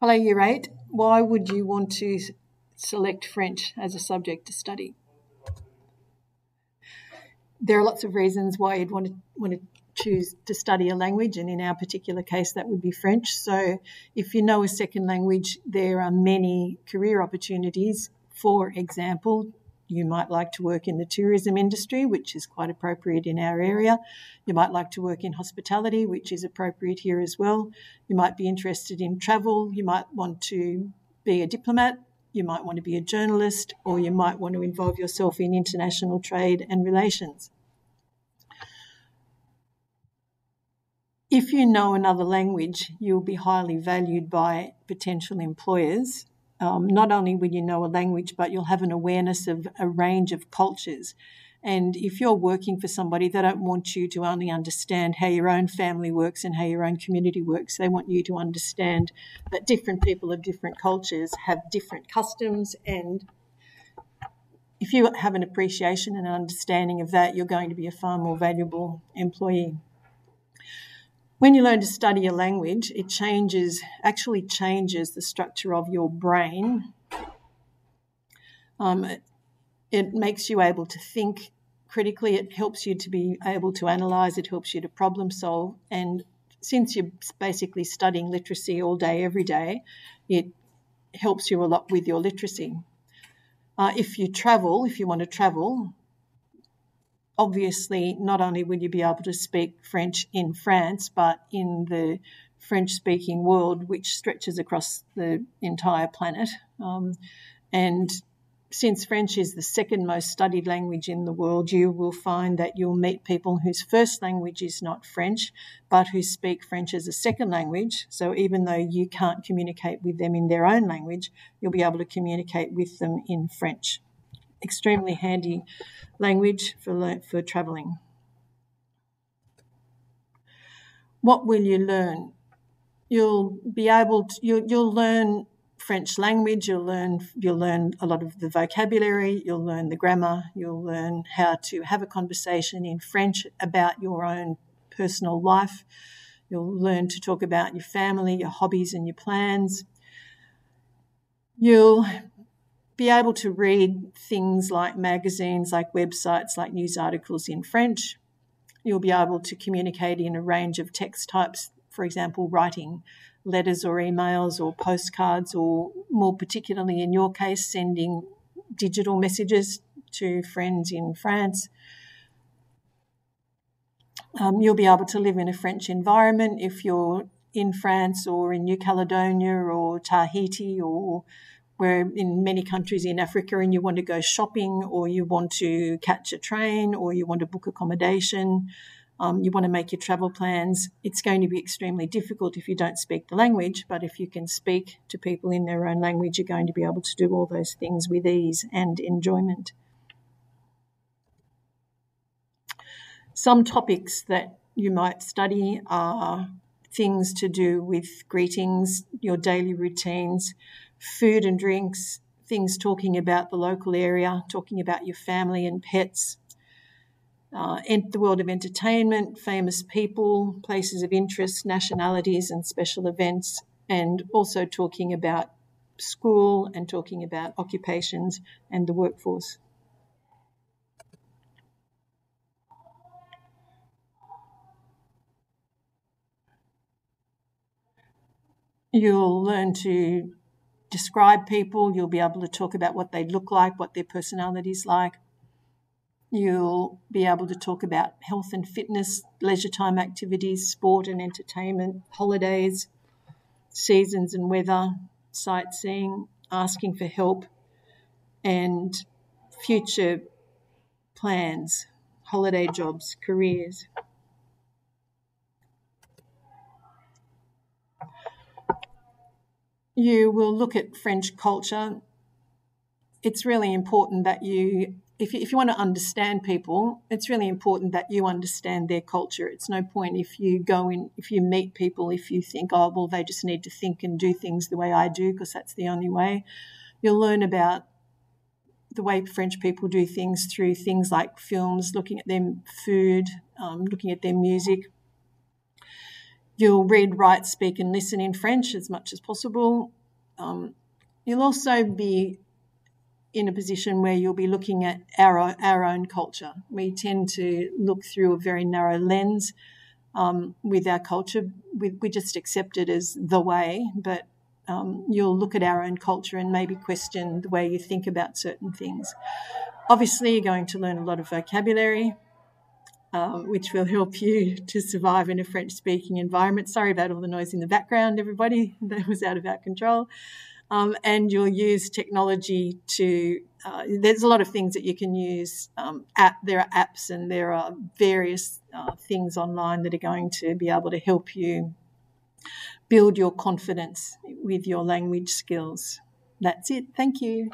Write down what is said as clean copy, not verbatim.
Hello, Year 8. Why would you want to select French as a subject to study? There are lots of reasons why you'd want to choose to study a language, and in our particular case, that would be French. So if you know a second language, there are many career opportunities. For example, you might like to work in the tourism industry, which is quite appropriate in our area. You might like to work in hospitality, which is appropriate here as well. You might be interested in travel. You might want to be a diplomat. You might want to be a journalist, or you might want to involve yourself in international trade and relations. If you know another language, you'll be highly valued by potential employers. Not only will you know a language, but you'll have an awareness of a range of cultures. And if you're working for somebody, they don't want you to only understand how your own family works and how your own community works. They want you to understand that different people of different cultures have different customs. And if you have an appreciation and an understanding of that, you're going to be a far more valuable employee. When you learn to study a language, it actually changes the structure of your brain. It makes you able to think critically. It helps you to be able to analyse. It helps you to problem solve. And since you're basically studying literacy all day, every day, it helps you a lot with your literacy. If you want to travel, obviously, not only will you be able to speak French in France, but in the French-speaking world, which stretches across the entire planet. And since French is the second most studied language in the world, you will find that you'll meet people whose first language is not French, but who speak French as a second language. So even though you can't communicate with them in their own language, you'll be able to communicate with them in French. Extremely handy language for travelling. What will you learn? You'll learn French language. You'll learn a lot of the vocabulary. You'll learn the grammar. You'll learn how to have a conversation in French about your own personal life. You'll learn to talk about your family, your hobbies, and your plans. You'll be able to read things like magazines, like websites, like news articles in French. You'll be able to communicate in a range of text types, for example, writing letters or emails or postcards, or more particularly in your case, sending digital messages to friends in France. You'll be able to live in a French environment if you're in France or in New Caledonia or Tahiti, or where in many countries in Africa, and you want to go shopping, or you want to catch a train, or you want to book accommodation, you want to make your travel plans. It's going to be extremely difficult if you don't speak the language, but if you can speak to people in their own language, you're going to be able to do all those things with ease and enjoyment. Some topics that you might study are things to do with greetings, your daily routines, food and drinks, things talking about the local area, talking about your family and pets, the world of entertainment, famous people, places of interest, nationalities and special events, and also talking about school and talking about occupations and the workforce. You'll learn to describe people. You'll be able to talk about what they look like, what their personality's like. You'll be able to talk about health and fitness, leisure time activities, sport and entertainment, holidays, seasons and weather, sightseeing, asking for help, and future plans, holiday jobs, careers. You will look at French culture. It's really important that if you want to understand people, it's really important that you understand their culture. It's no point if you meet people, if you think, oh, well, they just need to think and do things the way I do because that's the only way. You'll learn about the way French people do things through things like films, looking at their food, looking at their music. You'll read, write, speak and listen in French as much as possible. You'll also be in a position where you'll be looking at our own culture. We tend to look through a very narrow lens with our culture. We just accept it as the way, but you'll look at our own culture and maybe question the way you think about certain things. Obviously, you're going to learn a lot of vocabulary, which will help you to survive in a French-speaking environment. Sorry about all the noise in the background, everybody. That was out of our control. And you'll use technology to, there's a lot of things that you can use. There are apps and there are various things online that are going to be able to help you build your confidence with your language skills. That's it. Thank you.